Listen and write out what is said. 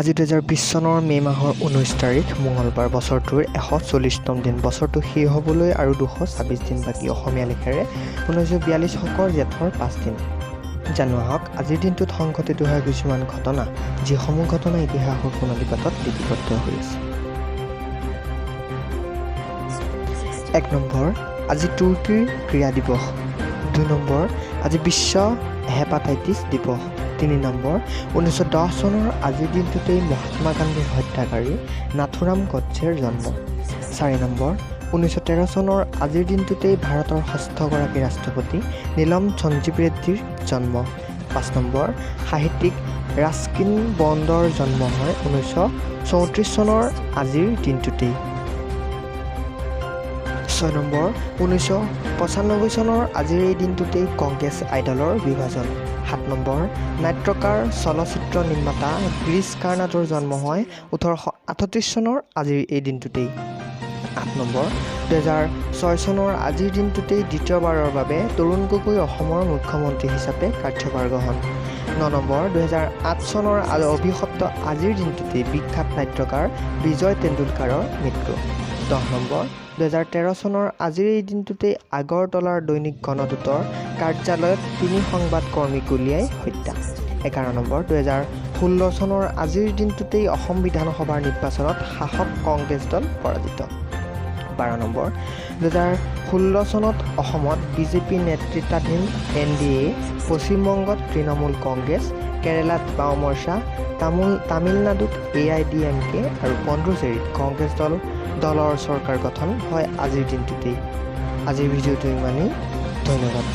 আজি 2020 চনৰ মে' মাহৰ 19 তাৰিখ মঙলবাৰ বছৰটোৰ 140তম দিন বছৰটো শেষ হ'বলৈ আৰু 226 দিন বাকী অসমীয়া লেখাৰে 1942 শকৰ জেঠৰ 5 দিন জানো আহক আজিৰ দিনটোত সংঘটিত হোৱা কিছুমান ঘটনা যিসমূহ ঘটনা ইতিহাসৰ সোণালী পাতত লিপিবদ্ধ হৈ আছে। 1 নম্বৰ আজি তুৰ্কীৰ ক্ৰীড়া দিৱস। 2 নম্বৰ আজি বিশ্ব হেপাটাইটিছ দিৱস। 3 নম্বৰ 1910 চনৰ আজিৰ দিনটোতেই মহাত্মা গান্ধীৰ হত্যাকাৰী নাথুৰাম গডছেৰ জন্ম। 4 নম্বৰ 1913 চনৰ আজিৰ দিনটোতেই ভাৰতৰ 6ঠগৰাকী ৰাষ্ট্ৰপতি নীলম সঞ্জীৱ ৰেড্ডীৰ জন্ম। 5 নম্বৰ সাহিত্যিক ৰাস্কিন বণ্ডৰ জন্ম হয় 1934 চনৰ আজিৰ দিনটোতেই। 6 নম্বৰ 1995 চনৰ আজিৰ এই দিনটোতেই কংগ্ৰেছ আইডলৰ বিভাজন। 7 নম্বৰ নাট্যকাৰ চলচ্চিত্ৰ নিৰ্মাতা গিৰীশ কাৰ্নাডৰ জন্ম হয় 1838 চনৰ আজিৰ এই দিনটোতেই। 8 নম্বৰ 2006 চনৰ আজিৰ দিনটোতেই দ্বিতীয়বাৰৰ বাবে তৰুণ গগৈ অসমৰ মুখ্যমন্ত্ৰী হিচাপে কাৰ্যভাৰ গ্ৰহণ। 9 নম্বৰ 2008 চনৰ অভিশপ্ত আজিৰ দিনটোতেই বিখ্যাত নাট্যকাৰ বিজয় তেণ্ডুলকাৰৰ মৃত্যু। 10 নম্বৰ 2013 চনৰ আজিৰ এই দিনটোতেই আগৰতলাৰ দৈনিক গণদূতৰ কাৰ্যালয়ত 3 সংবাদকৰ্মীক গুলীয়াই হত্যা। 11 নম্বৰ 2016 চনৰ আজিৰ দিনটোতেই অসম বিধানসভাৰ নিৰ্বাচনত শাসক কংগ্ৰেছ দল পৰাজিত। 12 নম্বৰ 2016 চনত অসমত বিজেপি নেতৃত্বাধীন NDA, পশ্চিমবংগত তৃণমূল কংগ্ৰেছ, কেৰালাত বাওঁ মৰ্চা, তামিলনাডুত AIDMK আৰু পণ্ডুচেৰীত কংগ্ৰেছ দলৰ চৰকাৰ গঠন হয় আজিৰ দিনটোতেই। আজিৰ ভিডিঅ'টো ইমানেই। ধন্যবাদ।